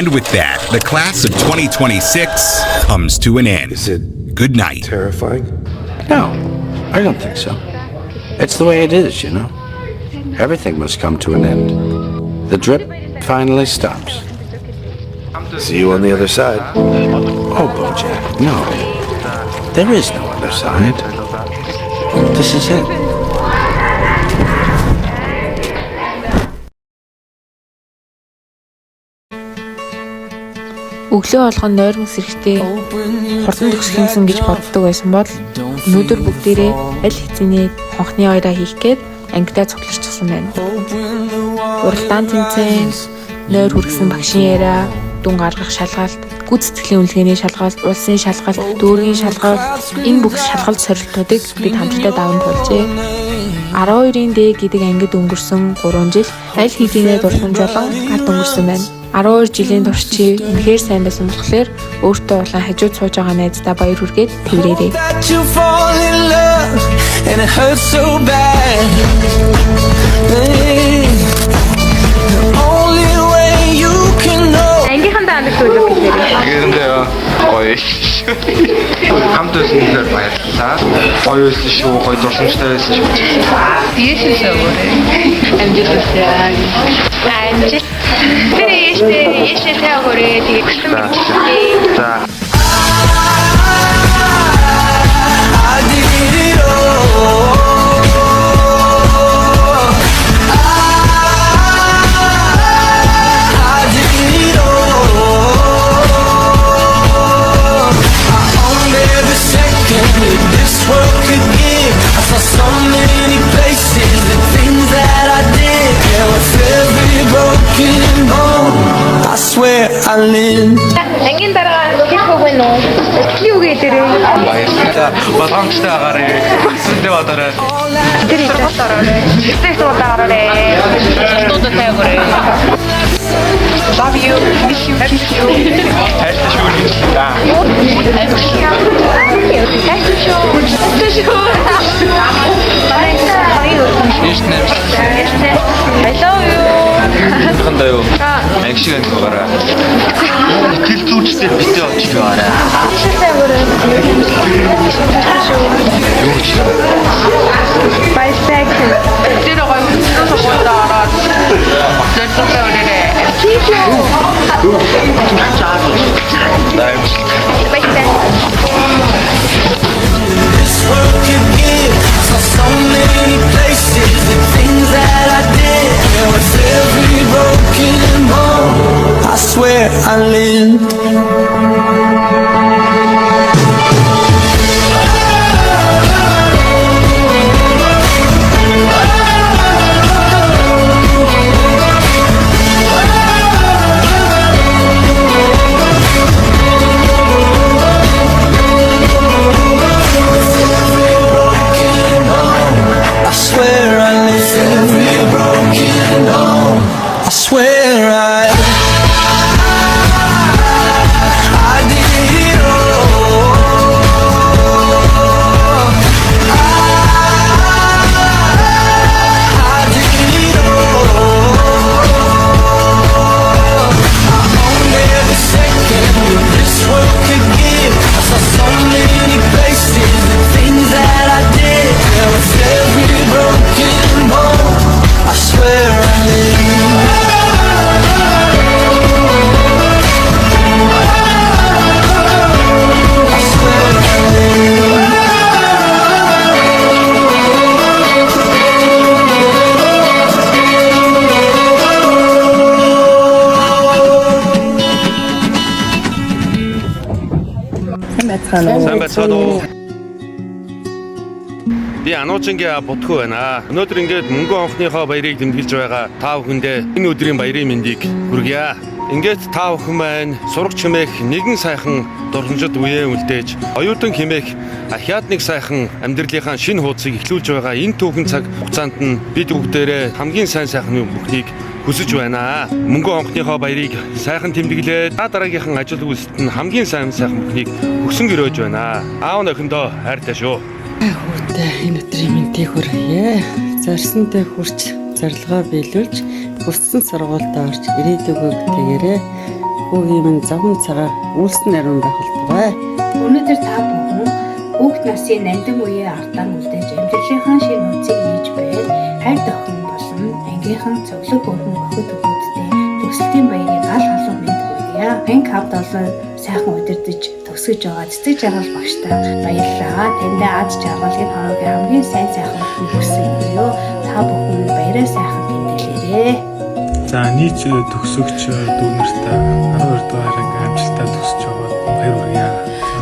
And with that, the class of 2026 comes to an end. Is it Good night. terrifying? No, I don't think so. It's the way it is, you know. Everything must come to an end. The drip finally stops. See you on the other side. Oh, Bojack, no. There is no other side. This is it. Өглөө болгон нойрмог сэрэхтэй хурдан төгсгөнсөн гэж боддог байсан бол өнөөдөр бүгдээрээ аль хэзээний хонхны хоёроо хийх гээд ангидаа цугларчихсан байна. Уралдаан тэмцээн, нойр хүргэсэн багшийн яриа, дүн гаргах шалгалт, гүйцэтгэлийн үнэлгээний шалгалт, улсын шалгалт, дүүргийн шалгалт, энэ бүх шалгалт сорилтуудыг бид хамтдаа даван туулжээ. 12-ын Д гэдэг ангид өнгөрсөн 3 жил аль хэдийнэ дурсамжуулан ард өнгөрсөн байна. 12 жилийн турш чи үнэхээр сайн байсан болохоор өөртөө улаан хажууд сууж байгаа найздаа баяр хүргээд тэврээрэй. Ангийнхандаа амжилт хүлээх гэж байна. Гэрэндээ гоё. Хамт байснаар баярлалаа. Гоё байсан шүү, гоё дурсамжтай байсан шүү. Yes, амжилт хүсье. Амжилт. Тэр яшээ таагаарэ тэгээд хүссэн мэт. За. Ангийн дараа хийх үг вэ нөө? Өчигний үг дээр Баярлалаа. Болгоомжтой агаарэ. Сүндээ бодорой. тэр хэлээрээ. Ихтэй суудаарай. Студид тайгаарай. Love you. Miss you. Miss you. Хайртай шүү. I love you. Хандаа юу? Агшиг ангаараа. Хэл зүүчтэй битээ очиж байгаарай. Юу ч. Bisexual. Тэр гоё суултаа ороод. Зөвхөн үнээрээ. I swear I lived. I swear I lived. Every broken home. I swear I did it all. I did it all. I owned every second this world could give. I saw so many places, the things that I did. There was every broken bone. I swear I lived. Сайн байцгаана уу? Би Ануучингийн Будхүү байна. Өнөөдөр ингээд мөнгөн онхныхоо баярыг тэмдэглэж байгаа та бүхэндээ энэ өдрийн баярын мэндийг хүргье. Ингээд та бүхэн маань сурах чимээх нэгэн сайхан дурсамжид үеэ үлдээж, оюутан хэмээх ахиад нэг сайхан амьдралынхаа шинэ хуудсыг эхлүүлж байгаа энэ түүхэн цаг хугацаанд нь бид бүгдээрээ хамгийн сайн бүхнийг хүсэж байна. Мөнгөн онхныхоо баярыг сайхан тэмдэглээд дараагийнхан ажил үйлсэд нь хамгийн сайн бүхнийг өгсөн гэрөөж байна. Аав охиндоо хайртай шүү. Хүүтэй энэ өдрийн мэндийг хүргье. Зарсантай хүрч, зорилгоо биелүүлж, хүссэн сургуультай орж ирээдүгөө бүтээгээрэй. Бүх юм завхан цагаар үлсэн нарийн байх болтугай. Өнөөдөр та бүхэн хүүхд насны нандин үеийн артаар үлдээж амьдралынхаа шинэ үнцийг нээж байр хайр охин болон ангийнхан цоглог өргөн охид өгөөдтэй төгсөлтийн баярыг гал халуун мэнд хүргье. Пинк хавд олон сайхан удирдах төгсөж байгаа цэцэг жаргал багштай баярлалаа. Таньдаа аз жаргалын хороогийн хамгийн сайн сайхан хүссэн юм юу? Та бүхэн баяраа сайхан тэмдэглээрэй. За нийт төгсөгч дүү нартай 12 дугаар анги амжилттай төгсөж байгаа баяр хүргье.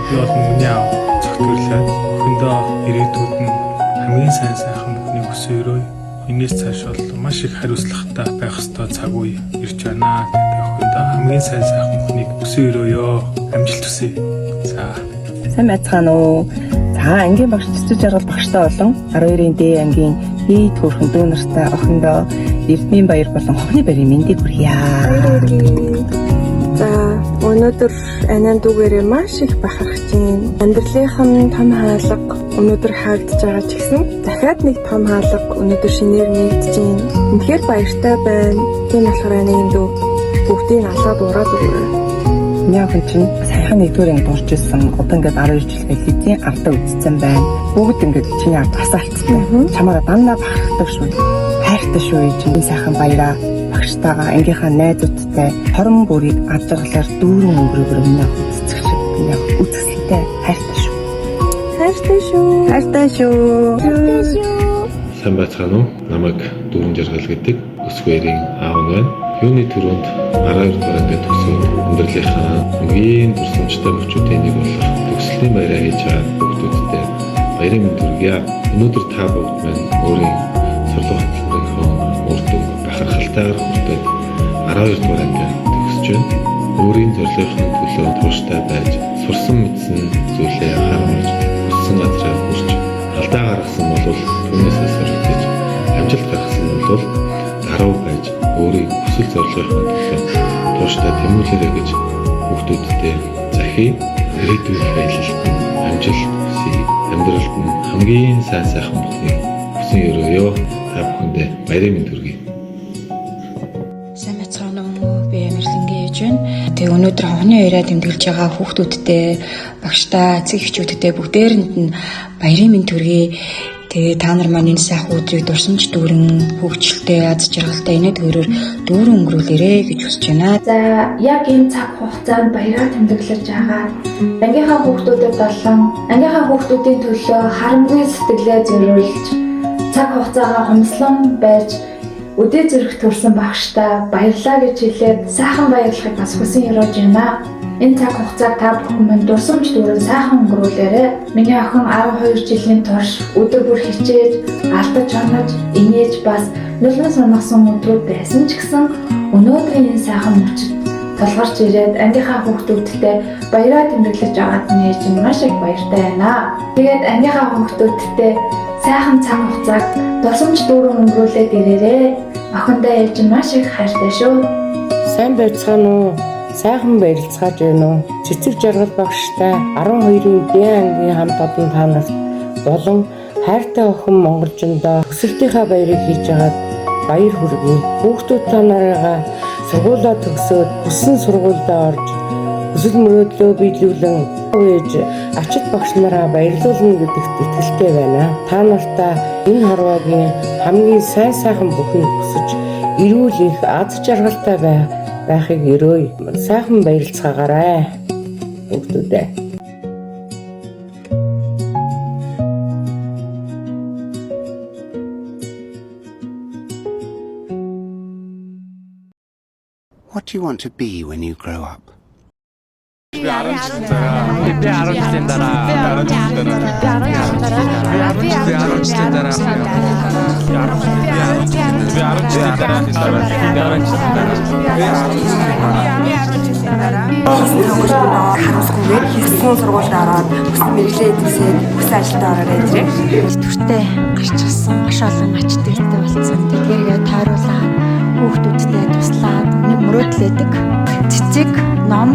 Би бол миний аав зөвхөрлөө өхөндөө ирээдүйд нь хамгийн сайн сайхан бүхнийг хүсээрөө. Энээс цааш бол маш их хариуцлагатай байх ёстой цаг үе ирж байна. Тэгээд өхөндөө хамгийн сайн сайхан бүхнийг хүсээрөө. Амжилт хүсье. За. Сайн байцгаана уу. За ангийн багш цэцэг жаргал багштай болон 12-ийн дэ ангийн нийт хөрхөн дүү нартай охиндоо Эрдмийн баяр болон хохны баярын мэндийг хүргье. За өнөөдөр анаа дүүгээрээ маш их бахархаж байна. Амьдралынх нь том хаалга өнөөдөр хаагдж байгаа ч гэсэн дахиад нэг том хаалга өнөөдөр шинээр нэгдэж байна. Үнэхээр баяртай байна. Тийм болохоор анаа дүү бүгдийг алаад ураад өгөөрэй. Яг чинь сайхан нэгдүгээр анги дурж ирсэн. Одоо ингээд 12 жил хэлхийдийн ардаа үдцсэн байна. Бүгд ингээд чиний ард хасаалцсан. Чамаараа дандаа бахархдаг шүү. Хайртай шүү чинь сайхан баяраа багштайгаа ангийнхаа найзуудтай хорон бүрийг ад жаргалаар дүүрэн өнгөрөөр минь үзцэх шиг минь үзэсгэлэнтэй хайртай шүү. Хайртай шүү. Хайртай шүү. Хайртай шүү. Сайн байцгаана уу? Намайг Дүүрэн Жаргал гэдэг өсөх баярын аав нь байна. Юуны төрөнд 12 дугаар ангид төгсөөд амьдралынхаа хамгийн дурсамжтай мөчүүдийн нэг болох төгслийн баяраа хийж байгаа хүүхдүүдтэй баярын мэнд хүргье. Өнөөдөр та бүгд маань өөрийн сургалтынхаа үрдэг бахархалтайгаар хүртээд 12 дугаар ангид төгсөж байна. Өөрийн зорилгын төлөө тууштай байж сурсан мэдсэн зүйлээ харамж хүссэн газраа хүрч алдаа гаргасан бол түүнээсээ суралцж амжилт гаргасан бол даруй байж өөрийн хүсэл зорилгын төлөө тууштай тэмүүлэрэй гэж хүүхдүүдтэй захий ирээдүйн баялалд амжилт хүсье. Амьдралд нь хамгийн сайн сайхан бүхнийг хүсэн өрөөё. Та бүхэндээ баярын мэнд хүргэе. Сайн байцгаана уу? Би Амирлангийн ээж байна. Тэгээ өнөөдөр хонхны баяраа тэмдэглэж байгаа хүүхдүүдтэй, багштай, эцэг эхчүүдтэй бүгдээрэнд нь баярын мэнд хүргэе. Тэгээ та нар маань энэ сайхан өдрийг дурсамж дүүрэн хөгжилтэй аз жаргалтай инээд өөрөөр дүүрэн өнгөрүүлээрэй гэж хүсэж байна. За яг энэ цаг хугацаанд баяраа тэмдэглэж байгаа ангийнхаа хүүхдүүдэд болон ангийнхаа хүүхдүүдийн төлөө харамгүй сэтгэлээ зориулж цаг хугацаагаа хомслон байж өдөө зэрэг төрсэн багштай баярлаа гэж хэлээд сайхан баярлахыг бас хүсэн өрөөж байна. Энэ цаг хугацааг та бүхэн минь дурсамж дүүрэн сайхан өнгөрүүлээрэй. Миний охин 12 жилийн турш өдөр бүр хичээж, алдаж онож, инээж бас нулимс унасан өдрүүд байсан ч гэсэн өнөөдрийн энэ сайхан мөчөд толгорч ирээд ангийнхаа хүүхдүүдтэй баяраа тэмдэглэж байгаад нээж маш их баяртай байна. Тэгээд ангийнхаа хүүхдүүдтэй сайхан цаг хугацааг дурсамж дүүрэн өнгөрүүлээд ирээрэй. Охиндоо ээж маш их хайртай шүү. Сайн байцгаана уу? Сайхан баярлцгааж байна уу? Цэцэг жаргал багштай 12-ийн Д ангийн хамт олон та нарт болон хайртай охин Монголжиндоо өсөлтийнхаа баярыг хийж байгаад баяр хүргэе. Хүүхдүүд та нарыгаа сургуулаа төгсөөд хүссэн сургуульдаа орж хүсэл мөрөөдлөө биелүүлэн ээж ачид багш нараа баярлуулна гэдэгт итгэлтэй байна. Та нартай энэ хорвоогийн хамгийн сайн сайхан бүхнийг хүсэж эрүүл их аз жаргалтай байхыг өрөөе. Сайхан баярлцгаагаарай. Бүгдүүдээ. What do you want to be when you grow up? Харамсгүйгээр хийсэн сургуульд ороод хүссэн мэдлээ эзэмсээд хүссэн ажилдаа ороод ирээ. Төртөө гарчихсан маш олон ач дээртэй болсон. Тэгэхээр тойруулаад хүүхдүүдтэй туслаад нэг мөрөөдлөдөг. Цэцэг, ном,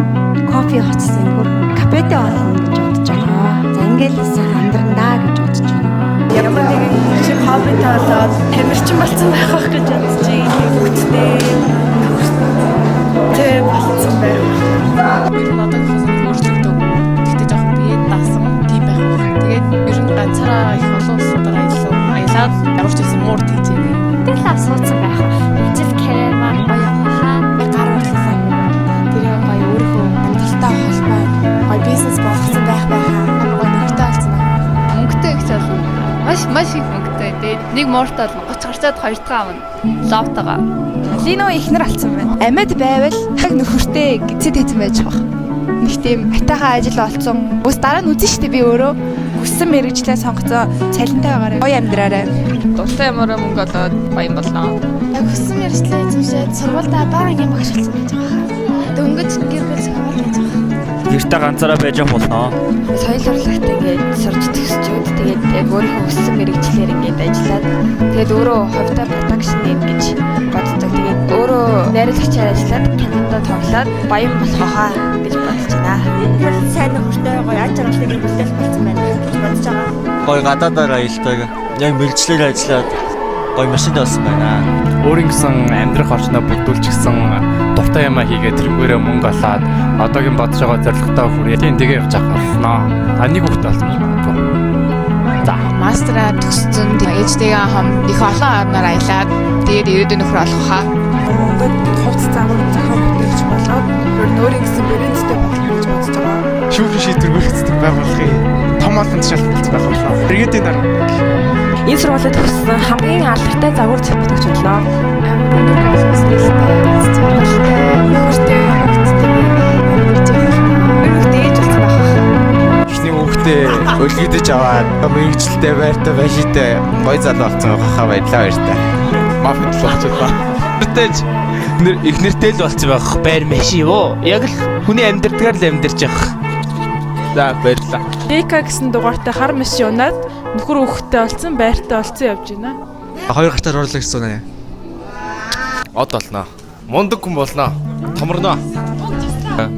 кофе хоцсон бүр кафедэ олно гэж бодож байгаа. За ингээл амьдрандаа гэж бодож байна. Ямар нэгэн шиг хоббитэй болоод тамирчин болсон байх гэж бодож байна. Хүүхдтэй. Тэ болсон байх. Маш их мөнгөтэй. Тэгээд нэг мууртаа 30 гарцаад 2 дахь аав нь лавтагаа. Лино ихнэр алдсан байна. Амьд байвал хаг нөхөртэй гэцэд хэзэн байж байгаа. Нэг тийм атайхан ажил олцсон. Ус дараа нь үзэн штэ би өөрөө хүссэн мэрэгчлээ сонгоцоо цалинтай байгаарай. Гоё амьдраарай. Дуртай ямаараа мөнгө олоод баян болно. Яг хүссэн мэрэгчлээ эзэмшээд сургуультай багийн багш болсон байж байгаа. Дөнгөж гэр бүл сургууль байж байгаа. Гэртээ ганцаараа байж болно. Соёл урлагт ингээд сурч төгсчөөд тэгээд яг өөрийнхөө хүссэн мэрэгчлэр ингээд ажиллаад тэгээд өөрөө хувьдаа продакшн нэм гэж боддог. Тэгээд өөрөө найруулагчаар ажиллаад кинонд тоглоод баян болох хаа гэж бодож байна. Сайн нөхөртэй гоё аж аргалыг бүтээл болсон байна гэж бодож байгаа. Гоё гадаадаар аялдаг. Яг мэрэгчлэр ажиллаад гоё машин олсон байна. Өөрийн гэсэн амьдрах орчноо бүрдүүлчихсэн дуртай юмаа хийгээд тэрнгээрээ мөнгө олоод одоогийн бодож байгаа зорилготой хүрээ. Тийм тэгээ явж байгаа болсноо. А нэг хүүхэд болсон юм байна. За, Мастераа төгссөн. Ээжтэйгээ хам их олон орноор аялаад тэгээд ирээдүйн нөхөр олох хаа. Монгол хувцас загвар зохион бүтээгч болоод өөрийн гэсэн брэндтэй болох гэж бодож байгаа. шүүхэн шийдвэр гүйцэтгэх байгууллагын том олон тушаалт байх болно. Иргэдийн дараа Энэ сургуулиуд төгссөн хамгийн алдартай загвар зохион бүтээгч боллоо. Өлгөдөж аваад мэрэгчлээ байртай байшитай гой залуу болсон байхаа баярлаа баяртай. мафт болчихлоо. Тэгтээж их нэртэй л болсон байх байр машин юу? Яг л хүний амьдрдгаар л амьдарч явах. За баярлаа. Ека гэсэн дугаартай хар машин унаад нөхөр хүүхэдтэй олцсон байртай олцсон явж байна. Хоёр гартаар орлоо гэсэн үнэ. Од болноо. Мундаг хүн болноо. Томорноо.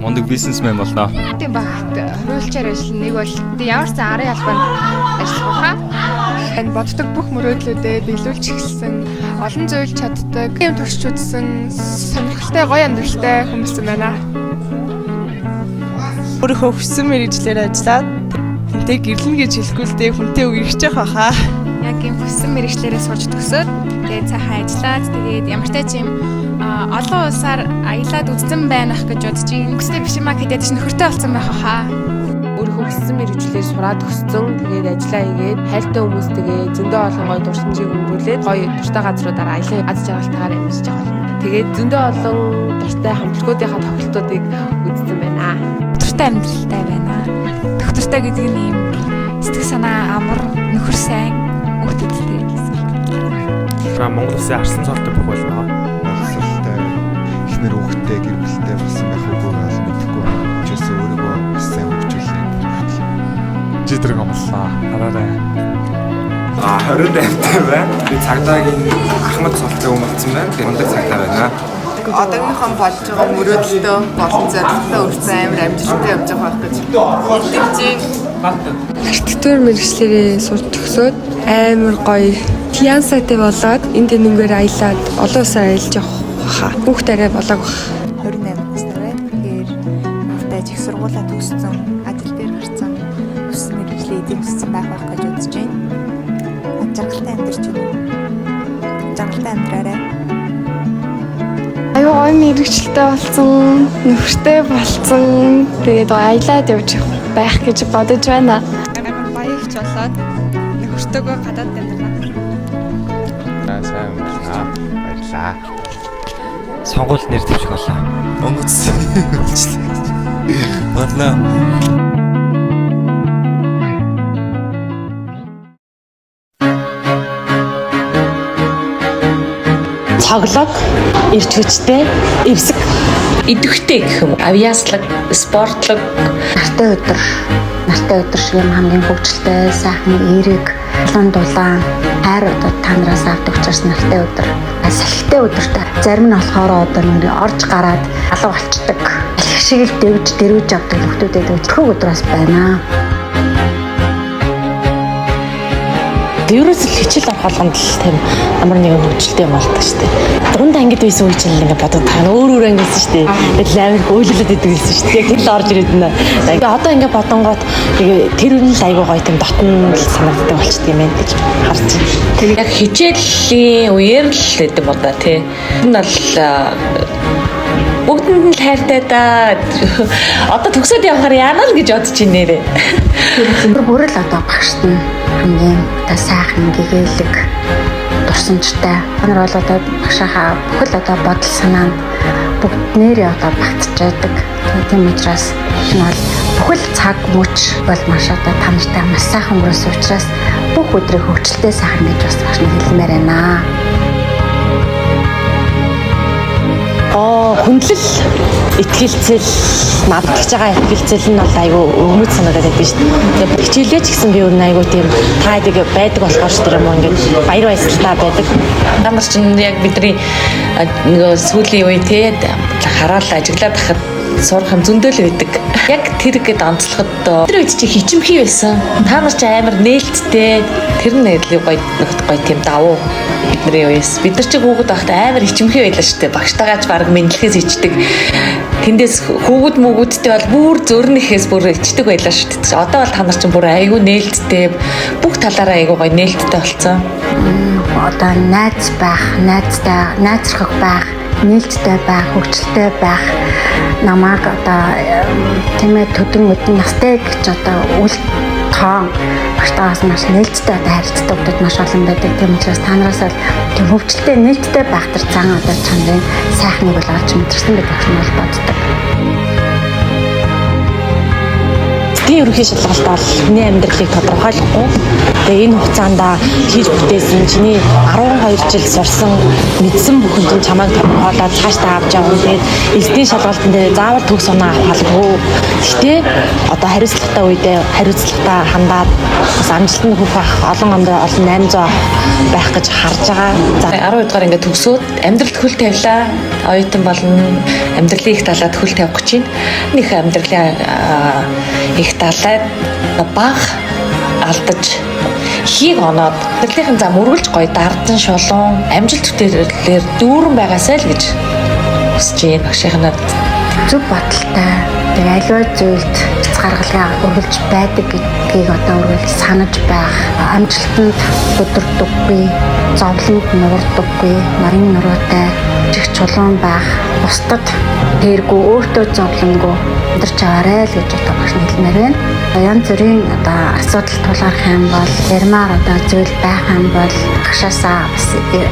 Мундаг бизнесмен болноо. Тийм багт хөрвүүлчээр ажиллана. Нэг бол ямар ч арын албанд ажиллах хаа. Энэ боддог бүх мөрөөдлүүдэд биелүүлж эхэлсэн, олон зүйл чаддаг, юм туршиж үзсэн, сонирхолтой гоё амьдралтай хүмүүс юм байна. Өөрийнхөө хүссэн мэрэгчлэр ажиллаад тэнтэй гэрлэн гэж хэлэхгүй л дээ хүнтэй үерхэж байгаа хаа. Яг юм хүссэн мэрэгчлэрээ сурч төгсөөд тэгээд цаахан ажиллаад тэгээд ямар ч юм олон улсаар аялаад үзсэн байх гэж бодож байна. Хүстэй биш юм а гэдэг чинь нөхөртэй болсон байх хаа. Өөрийнхөө хүссэн мэрэгчлэр сураад төгссөн. Тэгээд ажиллаа хийгээд хайртай хүмүүстэйгээ зөндөө олон гоё дурсамжийг өнгөрүүлээд гоё дуртай газруудаар аялал аз жаргалтайгаар амьдарч байгаа юм. Тэгээд зөндөө олон дуртай хамтлагуудынхаа тоглолтуудыг үзсэн байна. Дуртай амьдралтай байна. Доктортой гэдэг нь юм сэтгэл санаа амар нөхөр сайн өгдөдтэй гэсэн. Монгол Улсын арсан цолтой бүх болно. Асуултаа эхнэр хүүхдтэй гэр бүлтэй болсон байх уу гэж мэдэхгүй байна. Чөөс өөрийгөө сайн хөгжүүлээ. Жидрэг амлаа. Хараарай. 28-тай байна. Би цагдаагийн Ахмад цолтой хүн болсон байна. Тэгээд мундаг цагдаа байна. Одоогийнхоо болж байгаа мөрөөдөлтөө болон зорилготой үрсэн амар амжилттай явж байгаа байх гэж итгэж байна. Архитектур мэрэгчлэрээ сурч төгсөөд амар гоё фиансатай болоод энд тэнэнгээр аялаад олон улсаар аялж явах хаа. Хүүхдээрээ болоог бах. 28 настай. Тэгэхээр хүүхдэж их сургуулаа төгссөн, ажил дээр гарсан, хүссэн мэрэгчлээ эзэмшсэн байх гэж үзэж байна. Жаргалтай амьдарч байна. Жаргалтай амьдраарай. Аюу гоё мэрэгчлээ болсон, нөхөртэй болсон. Тэгээд аялаад явж байх гэж бодож байна. Амар баярч болоод нөхөртөөгөө гадаад амьдрах. Сайн байна. Баярлаа. Сонгуульд нэр дэвших болоо. Монгоц. Болно. Цоглог, эрч хүчтэй, эвсэг, идэвхтэй гэх юм. Авиаслаг, спортлог, нартай өдөр шиг юм хамгийн хөгжилтэй, сайхан эерэг, улаан дулаан, хайр одоо та нараас авдаг учраас нартай өдөр. Салхитай өдөртэй. Зарим нь болохоор одоо нэг орж гараад алга болчдөг. Алхих шиг л дэрвж авдаг хүмүүстэй өдрөх өдрөөс байна. Ерөөс л хичээл авах болгонд л тийм ямар нэгэн хөгжилтэй юм болдог шүү дээ. Дунд ангид байсан үе чинь ингээд бодоод таа өөр ангидсэн шүү дээ. Тэгэл амар өөлөлөд идэг гэсэн шүү дээ. Яг л орж ирээд байна. Одоо ингээд бодонгууд тэр үн л айгуу гоё тийм дотн л санагддаг болчихдээ юм байна гэж харж байна. Тэгээ яг хичээлийн үеэр л гэдэг бодоо тий. Энэ бол бүгдэнд нь хайртай да. Одоо төгсөөд явахаар яана л гэж бодож байна нэрээ. Бүр л одоо багшд нь ингийн одоо сайхан гэгээлэг дурсамжтай. Өнөр бол одоо багшаахаа бүхэл одоо бодол санаа бүгд нэрээ одоо багтчихдаг. Тийм учраас энэ бол бүхэл цаг мөч бол маш одоо танартай маш сайхан өнгөрөөсөн учраас бүх өдрийг хөвгчлөлтэй сайхан гэж бас багш нь хэлмээр байна. Хүндлэл итгэлцэл наддагч байгаа итгэлцэл нь бол айгүй өмд санагдаад байдаг шүү дээ. Тэгээд хичээлээ ч гэсэн би өөр нь айгүй тийм таадаг байдаг болохоор ч тэр юм ингээд баяр баясгалтай байдаг. Ямар ч яг бидний нөгөө сүүлийн үе те хараал ажиглаад тахад сурах юм зөндөл байдаг. Яг тэр гээд онцлоход тэр үед чи хичимхий байсан. Та нар ч амар нээлттэй тэр нэлээ гоё тийм давуу бидний үеэс. Бид нар чи хүүхэд байхдаа амар хичимхий байлаа шүү дээ. Багштайгаач баг мэдлэхээс ичдэг. Тэндээс хүүхэд мөгүүдтэй бол бүр зөрнөхээс бүр ичдэг байлаа шүү дээ. Одоо бол та нар ч бүр айгүй нээлттэй бүх талаараа айгүй гоё нээлттэй болсон. Одоо найз байх, найзрах байх, нээлттэй байх, хөгжилтэй байх намайг одоо тиймээ төдөн өдөн настай гэж одоо үл тоон багтаагаас маш нээлттэй одоо харилцдаг хүмүүс маш олон байдаг. Тийм учраас та нараас бол тийм хөгжилтэй нээлттэй байх төр зан одоо чанарын сайхныг бол олж мэдэрсэн гэж багш нь бол боддог. Тийм ерөнхий шалгалт бол миний амьдралыг тодорхойлохгүй. Тэгээ энэ хугацаанд хийж бүтээсэн чиний 12 жил сурсан мэдсэн бүхэн чинь чамайг тодорхойлоод цаашдаа авч явна. Тэгээд эсдийн шалгалтын дээр заавал төгс оноо авах албагүй. Гэхдээ одоо хариуцлагатай үедээ хариуцлагатай хандаад бас амжилтанд хүрэх олон 800 байх гэж харж байгаа. За 12 дугаар ингээд төгсөөд амьдралд хөл тавилаа. Оюутан болно. Амьдралын их талаад хөл тавих гэж байна. Нэг амьдралын их талаад баг алдаж хийг оноод амьдралын зам үргэлж гоё дардан шулуун амжилт төтөлөөр дүүрэн байгаасай л гэж хүсэж байна багшийнхнаад. Зөв бодолтой тэр аливаа зүйлд гаргалгаа үргэлж байдаг гэдгийг одоо үргэлж санаж байх. Амжилтанд өдөрдөггүй, зовлонд нуурдаггүй, нарийн нуруутай чих чулуун байх. Бусдад тэргүй өөртөө зовлонгүй өдөрч аваарай л гэж одоо багш хэлмээр байна. Янз бүрийн одоо асуудал тулгарх юм бол ярмаар одоо зүйл байх юм бол багшаасаа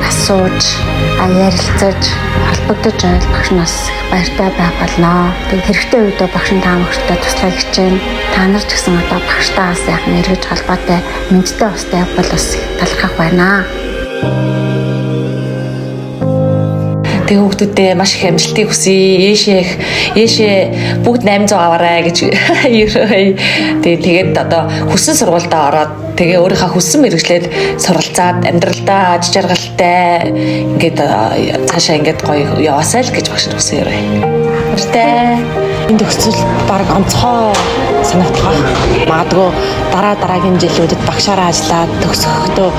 асууж, ярилцаж, холбогдож байвал багшнаас баяртай байх болно. Тэгээд хэрэгтэй үедээ багш нь та багштай туслах хичээн. Та нар ч гэсэн одоо багштайгаа сайхан эргэж холбоотой мэдтэй устай бол бас талархах байна. Тэг хүүхдүүдээ маш их амжилтыг хүсье. Ээшээ бүгд 800 аваарай гэж ерөөй. Тэгээд одоо хүссэн сургуультай ороод тэгээ өөрийнхөө хүссэн мэргэжлээр суралцаад амьдралдаа аж жаргалтай ингээд цаашаа ингээд гоё яваасай л гэж багш хүсье ерөөй. Баяртай. Энэ төгсөл баг онцгой санагдах. Магадгүй дараагийн жилүүдэд багшаараа ажиллаад төгсөхдөө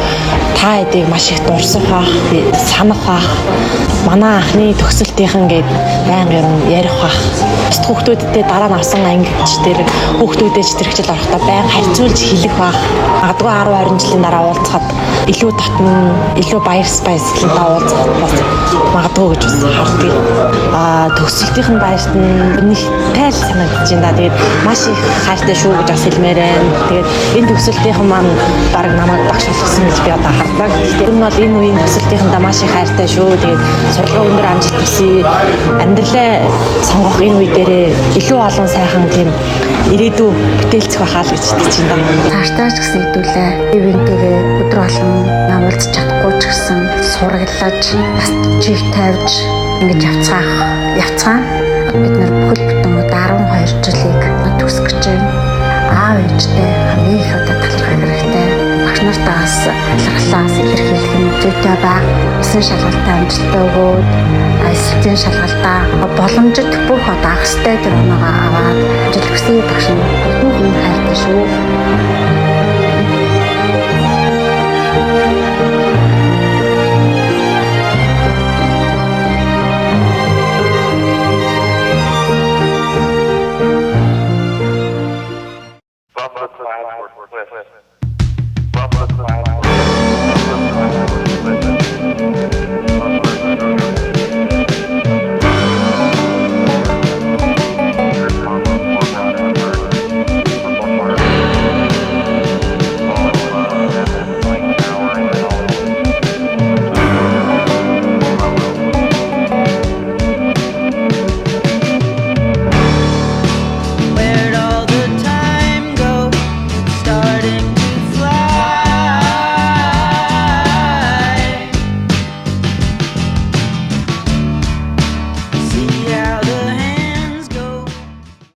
та хэдийг маш их дурсах бах, санах бах. Манай анхны төгсөлтийнхэн гээд байнга ер нь ярих бах. Бусд хүүхдүүдтэй дараа нь авсан ангич дээр хүүхдүүдээ ч тэр хичээл орохдоо байнга харьцуулж хэлэх бах. Магадгүй 10-20 жилийн дараа уулзахад илүү татна, илүү баяртай уулзах магадгүй гэж хардгийг. Төгсөлтийнхэн баярт нь тайл санагдаж байна. Тэгээд маш их хайртай шүү гэж бас хэлмээр байна. Тэгээд энэ төгсөлтийнхэн маань баг намайг багш болгосон гэж би одоо хардаг. Тэр нь бол энэ үеийн төгсөлтийнхэндээ маш их хайртай шүү. Тэгээд сургалтын өндөр амжилт хүсье. Амьдралаа сонгох энэ үе дээрээ илүү олон сайхан тийм ирээдүй бүтээлцэх байхаа л гэж итгэж байна. Цаашдаа ч гэсэн хэдүүлээ ивэнтэйгээ өдөр болгон уулзах чадахгүй ч гэсэн сураглаж, бас чих тавьж ингэж явцгаан бид нар бүхэл бүтэн 12 жилийг төгсөх гэж байна. Аав ээжтэй хамгийн их одоо талархах хэрэгтэй. Багш нартаас талархлаас илэрхийлэх юм зүйтэй баг. Эсэн шалгалтаа амжилттай өгөөд эсвэлтийн шалгалтаа боломжит бүх одоо авах ёстой тэр оноогоо аваад ажил хүсье багш нь бүгд хайртай шүү.